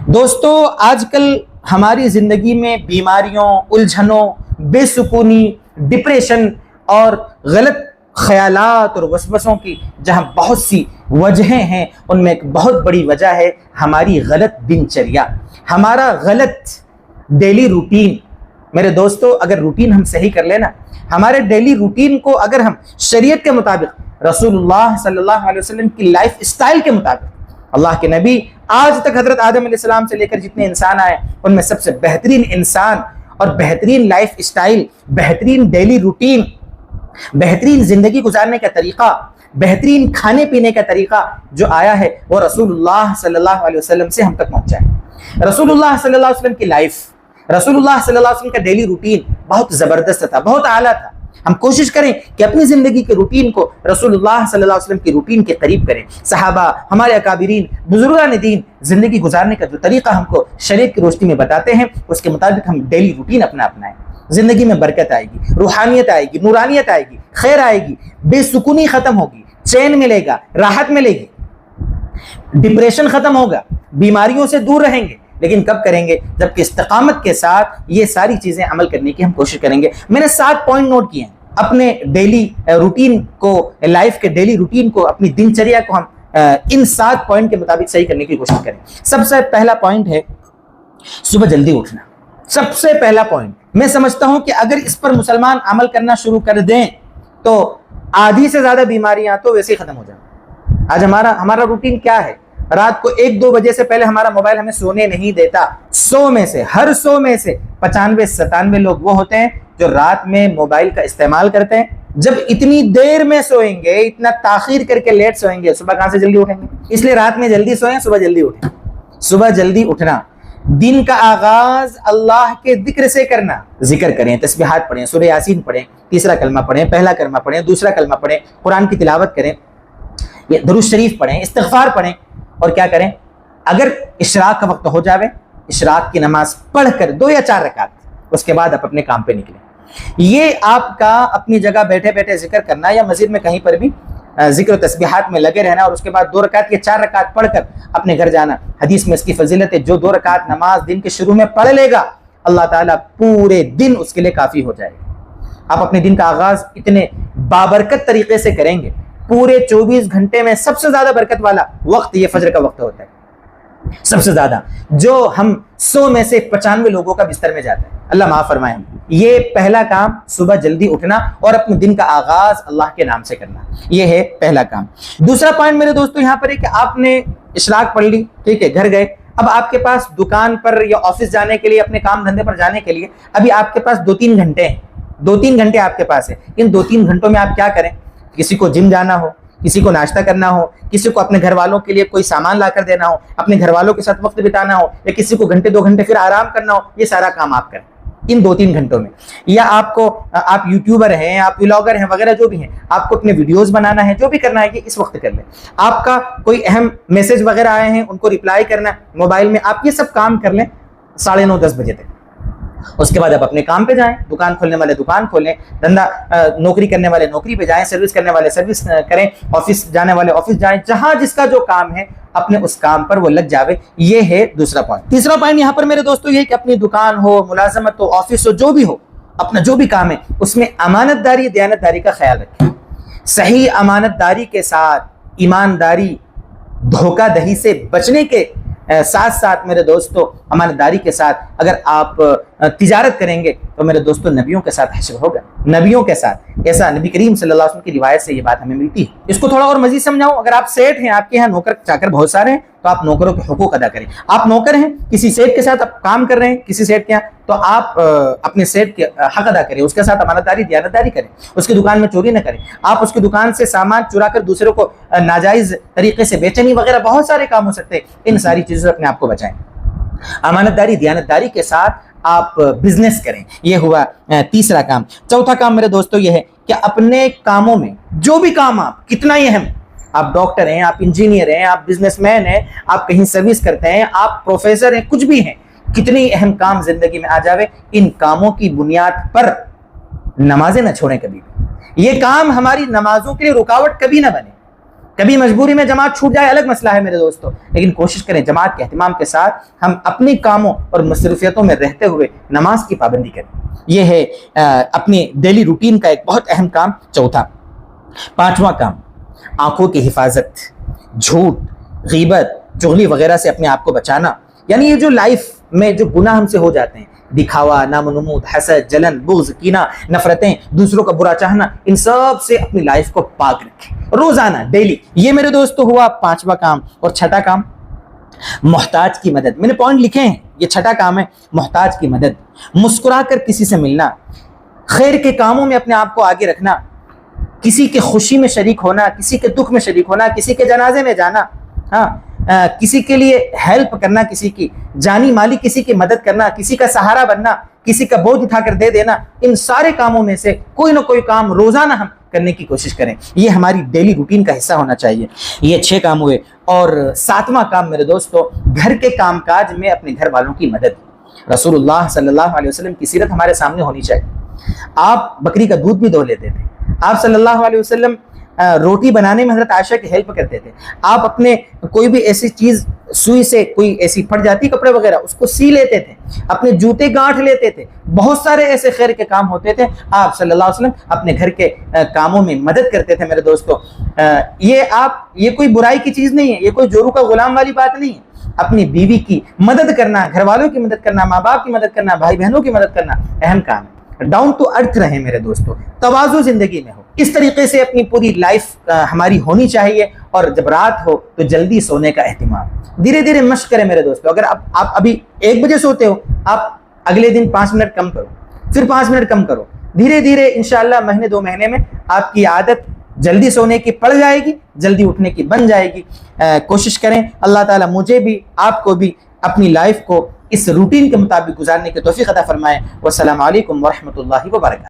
دوستو آج کل ہماری زندگی میں بیماریوں، الجھنوں، بے سکونی، ڈپریشن اور غلط خیالات اور وسوسوں کی جہاں بہت سی وجہیں ہیں، ان میں ایک بہت بڑی وجہ ہے ہماری غلط دن چریا، ہمارا غلط ڈیلی روٹین۔ میرے دوستو اگر روٹین ہم صحیح کر لینا، ہمارے ڈیلی روٹین کو اگر ہم شریعت کے مطابق، رسول اللہ صلی اللہ علیہ وسلم کی لائف اسٹائل کے مطابق، اللہ کے نبی آج تک حضرت آدم علیہ السلام سے لے کر جتنے انسان آئے ان میں سب سے بہترین انسان اور بہترین لائف اسٹائل، بہترین ڈیلی روٹین، بہترین زندگی گزارنے کا طریقہ، بہترین کھانے پینے کا طریقہ جو آیا ہے وہ رسول اللہ صلی اللہ علیہ وسلم سے ہم تک پہنچا ہے۔ رسول اللہ صلی اللہ علیہ وسلم کی لائف، رسول اللہ صلی اللہ علیہ وسلم کا ڈیلی روٹین بہت زبردست تھا، بہت اعلیٰ تھا۔ ہم کوشش کریں کہ اپنی زندگی کے روٹین کو رسول اللہ صلی اللہ علیہ وسلم کی روٹین کے قریب کریں۔ صحابہ، ہمارے اکابرین، بزرگان دین زندگی گزارنے کا جو طریقہ ہم کو شریعت کی روشنی میں بتاتے ہیں، اس کے مطابق ہم ڈیلی روٹین اپنائیں۔ زندگی میں برکت آئے گی، روحانیت آئے گی، نورانیت آئے گی، خیر آئے گی، بے سکونی ختم ہوگی، چین ملے گا، راحت ملے گی، ڈپریشن ختم ہوگا، بیماریوں سے دور رہیں گے۔ لیکن کب کریں گے؟ جبکہ استقامت کے ساتھ یہ ساری چیزیں عمل کرنے کی ہم کوشش کریں گے۔ میں نے 7 پوائنٹ نوٹ کیے ہیں اپنے ڈیلی روٹین کو، لائف کے ڈیلی روٹین کو، اپنی دن چریا کو ہم ان 7 پوائنٹ کے مطابق صحیح کرنے کی کوشش کریں۔ سب سے پہلا پوائنٹ ہے صبح جلدی اٹھنا۔ سب سے پہلا پوائنٹ میں سمجھتا ہوں کہ اگر اس پر مسلمان عمل کرنا شروع کر دیں تو آدھی سے زیادہ بیماریاں تو ویسے ہی ختم ہو جائیں۔ آج ہمارا روٹین کیا ہے؟ رات کو 1-2 بجے سے پہلے ہمارا موبائل ہمیں سونے نہیں دیتا۔ 100 میں سے، ہر 100 میں سے 95-97 لوگ وہ ہوتے ہیں جو رات میں موبائل کا استعمال کرتے ہیں۔ جب اتنی دیر میں سوئیں گے، اتنا تاخیر کر کے لیٹ سوئیں گے، صبح کہاں سے جلدی اٹھیں گے؟ اس لیے رات میں جلدی سوئیں، صبح جلدی اٹھیں۔ صبح جلدی اٹھنا، دن کا آغاز اللہ کے ذکر سے کرنا۔ ذکر کریں، تسبیحات پڑھیں، سورہ یاسین پڑھیں، تیسرا کلمہ پڑھیں، پہلا کلمہ پڑھیں، دوسرا کلمہ پڑھیں، قرآن کی تلاوت کریں، درود شریف پڑھیں، استغفار پڑھیں، اور کیا کریں؟ اگر اشراق کا وقت ہو جاوے، اشراق کی نماز پڑھ کر 2 یا 4 رکعت، اس کے بعد آپ اپنے کام پہ نکلیں۔ یہ آپ کا اپنی جگہ بیٹھے بیٹھے ذکر کرنا یا مسجد میں کہیں پر بھی ذکر و تسبیحات میں لگے رہنا، اور اس کے بعد 2 رکعت یا 4 رکعت پڑھ کر اپنے گھر جانا۔ حدیث میں اس کی فضیلت ہے، جو 2 رکعت نماز دن کے شروع میں پڑھ لے گا، اللہ تعالیٰ پورے دن اس کے لیے کافی ہو جائے گا۔ آپ اپنے دن کا آغاز اتنے بابرکت طریقے سے کریں گے، پورے 24 گھنٹے میں سب سے زیادہ برکت والا وقت یہ فجر کا وقت ہوتا ہے، سب سے زیادہ، جو ہم 100 میں سے 95 لوگوں کا بستر میں جاتا ہے۔ اللہ معاف فرمائے۔ یہ پہلا کام، صبح جلدی اٹھنا اور اپنے دن کا آغاز اللہ کے نام سے کرنا، یہ ہے پہلا کام۔ دوسرا پوائنٹ میرے دوستو یہاں پر ہے کہ آپ نے اشراق پڑھ لی، ٹھیک ہے، گھر گئے، اب آپ کے پاس دکان پر یا آفس جانے کے لیے، اپنے کام دھندے پر جانے کے لیے ابھی آپ کے پاس 2-3 گھنٹے ہیں، 2-3 گھنٹے آپ کے پاس ہے۔ ان 2-3 گھنٹوں میں آپ کیا کریں؟ کسی کو جم جانا ہو، کسی کو ناشتہ کرنا ہو، کسی کو اپنے گھر والوں کے لیے کوئی سامان لا کر دینا ہو، اپنے گھر والوں کے ساتھ وقت بتانا ہو، یا کسی کو 1-2 گھنٹے پھر آرام کرنا ہو، یہ سارا کام آپ کریں ان 2-3 گھنٹوں میں۔ یا آپ یوٹیوبر ہیں، آپ ولاگر ہیں، وغیرہ جو بھی ہیں، آپ کو اپنے ویڈیوز بنانا ہے، جو بھی کرنا ہے یہ اس وقت کر لیں۔ آپ کا کوئی اہم میسج وغیرہ آئے ہیں، ان کو ریپلائی کرنا موبائل میں، آپ یہ سب کام کر لیں 9:30-10 بجے تک۔ اس کے بعد آپ اپنے کام پہ جائیں، دکان کھولنے والے دکان کھولیں، دھندا نوکری کرنے والے نوکری پہ جائیں، سروس کرنے والے سروس کریں، آفس جانے والے آفس جائیں، جہاں جس کا جو کام ہے اپنے اس کام پر وہ لگ جاوے۔ یہ ہے دوسرا پوائنٹ۔ تیسرا پوائنٹ یہاں پر میرے دوستو یہ ہے کہ اپنی دکان ہو، ملازمت ہو، آفس ہو، جو بھی ہو، اپنا جو بھی کام ہے اس میں امانت داری، دیانت داری کا خیال رکھیں۔ صحیح امانت داری کے ساتھ، ایمانداری، دھوکہ دہی سے بچنے کے ساتھ ساتھ میرے دوستو، امانت داری کے ساتھ اگر آپ تجارت کریں گے تو میرے دوستو نبیوں کے ساتھ حشر ہوگا، نبیوں کے ساتھ۔ ایسا نبی کریم صلی اللہ علیہ وسلم کی روایت سے یہ بات ہمیں ملتی ہے۔ اس کو تھوڑا اور مزید سمجھاؤں، اگر آپ سیٹ ہیں، آپ کے یہاں نوکر چاکر بہت سارے ہیں، تو آپ نوکروں کے حقوق ادا کریں۔ آپ نوکر ہیں، کسی سیٹ کے ساتھ آپ کام کر رہے ہیں، کسی سیٹ کے یہاں، تو آپ اپنے سیٹ کے حق ادا کریں، اس کے ساتھ امانت داری، دیانت داری کریں، اس کی دکان میں چوری نہ کریں، آپ اس کی دکان سے سامان چرا کر دوسروں کو ناجائز طریقے سے بیچیں نہیں، وغیرہ بہت سارے کام ہو سکتے ہیں۔ ان ساری چیزوں سے اپنے آپ کو بچائیں۔ امانت داری، دیانت داری کے ساتھ آپ بزنس کریں، یہ ہوا تیسرا کام۔ چوتھا کام میرے دوستو یہ ہے کہ اپنے کاموں میں جو بھی کام آپ، کتنا ہی اہم، آپ ڈاکٹر ہیں، آپ انجینئر ہیں، آپ بزنس مین ہیں، آپ کہیں سروس کرتے ہیں، آپ پروفیسر ہیں، کچھ بھی ہیں، کتنی اہم کام زندگی میں آ جاوے، ان کاموں کی بنیاد پر نمازیں نہ چھوڑیں کبھی بھی۔ یہ کام ہماری نمازوں کے لیے رکاوٹ کبھی نہ بنے۔ کبھی مجبوری میں جماعت چھوٹ جائے الگ مسئلہ ہے میرے دوستو، لیکن کوشش کریں جماعت کے اہتمام کے ساتھ ہم اپنے کاموں اور مصروفیتوں میں رہتے ہوئے نماز کی پابندی کریں۔ یہ ہے اپنے ڈیلی روٹین کا ایک بہت اہم کام۔ چوتھا، پانچواں کام، آنکھوں کی حفاظت، جھوٹ، غیبت، چغلی وغیرہ سے اپنے آپ کو بچانا۔ یعنی یہ جو لائف میں جو گناہ ہم سے ہو جاتے ہیں، دکھاوا، نام و نمود، حسد، جلن، بغض، کینہ، نفرتیں، دوسروں کا برا چاہنا، ان سب سے اپنی لائف کو پاک رکھیں روزانہ، ڈیلی۔ یہ میرے دوستو ہوا پانچواں کام۔ اور چھٹا کام، محتاج کی مدد۔ میں نے پوائنٹ لکھے ہیں، یہ چھٹا کام ہے، محتاج کی مدد۔ مسکرا کر کسی سے ملنا، خیر کے کاموں میں اپنے آپ کو آگے رکھنا، کسی کے خوشی میں شریک ہونا، کسی کے دکھ میں شریک ہونا، کسی کے جنازے میں جانا، کسی کے لیے ہیلپ کرنا، کسی کی جانی مالی کسی کی مدد کرنا، کسی کا سہارا بننا، کسی کا بوجھ اٹھا کر دے دینا۔ ان سارے کاموں میں سے کوئی نہ کوئی کام روزانہ ہم کرنے کی کوشش کریں، یہ ہماری ڈیلی روٹین کا حصہ ہونا چاہیے۔ یہ 6 کام ہوئے۔ اور 7واں کام میرے دوستو، گھر کے کام کاج میں اپنے گھر والوں کی مدد۔ رسول اللہ صلی اللہ علیہ وسلم کی سیرت ہمارے سامنے ہونی چاہیے۔ آپ بکری کا دودھ بھی دو لیتے تھے، آپ صلی اللہ علیہ وسلم روٹی بنانے میں حضرت عائشہ کی ہیلپ کرتے تھے، آپ اپنے کوئی بھی ایسی چیز سوئی سے کوئی ایسی پھٹ جاتی کپڑے وغیرہ اس کو سی لیتے تھے، اپنے جوتے گانٹھ لیتے تھے، بہت سارے ایسے خیر کے کام ہوتے تھے، آپ صلی اللہ علیہ وسلم اپنے گھر کے کاموں میں مدد کرتے تھے میرے دوستو۔ یہ کوئی برائی کی چیز نہیں ہے، یہ کوئی جورو کا غلام والی بات نہیں ہے۔ اپنی بیوی کی مدد کرنا، گھر والوں کی مدد کرنا، ماں باپ کی مدد کرنا، بھائی بہنوں کی مدد کرنا اہم کام ہے۔ ڈاؤن ٹو ارتھ رہیں میرے دوستو، تواضع زندگی میں ہو، اس طریقے سے اپنی پوری لائف ہماری ہونی چاہیے۔ اور جب رات ہو تو جلدی سونے کا اہتمام، دھیرے دھیرے مشق کریں میرے دوستو۔ اگر آپ ابھی 1 بجے سوتے ہو، آپ اگلے دن 5 منٹ کم کرو، پھر 5 منٹ کم کرو، دھیرے دھیرے انشاءاللہ مہینے 2 مہینے میں آپ کی عادت جلدی سونے کی پڑ جائے گی، جلدی اٹھنے کی بن جائے گی۔ کوشش کریں، اللہ تعالیٰ مجھے بھی آپ کو بھی اپنی لائف کو اس روٹین کے مطابق گزارنے کی توفیق عطا فرمائے۔ والسلام علیکم ورحمۃ اللہ وبرکاتہ۔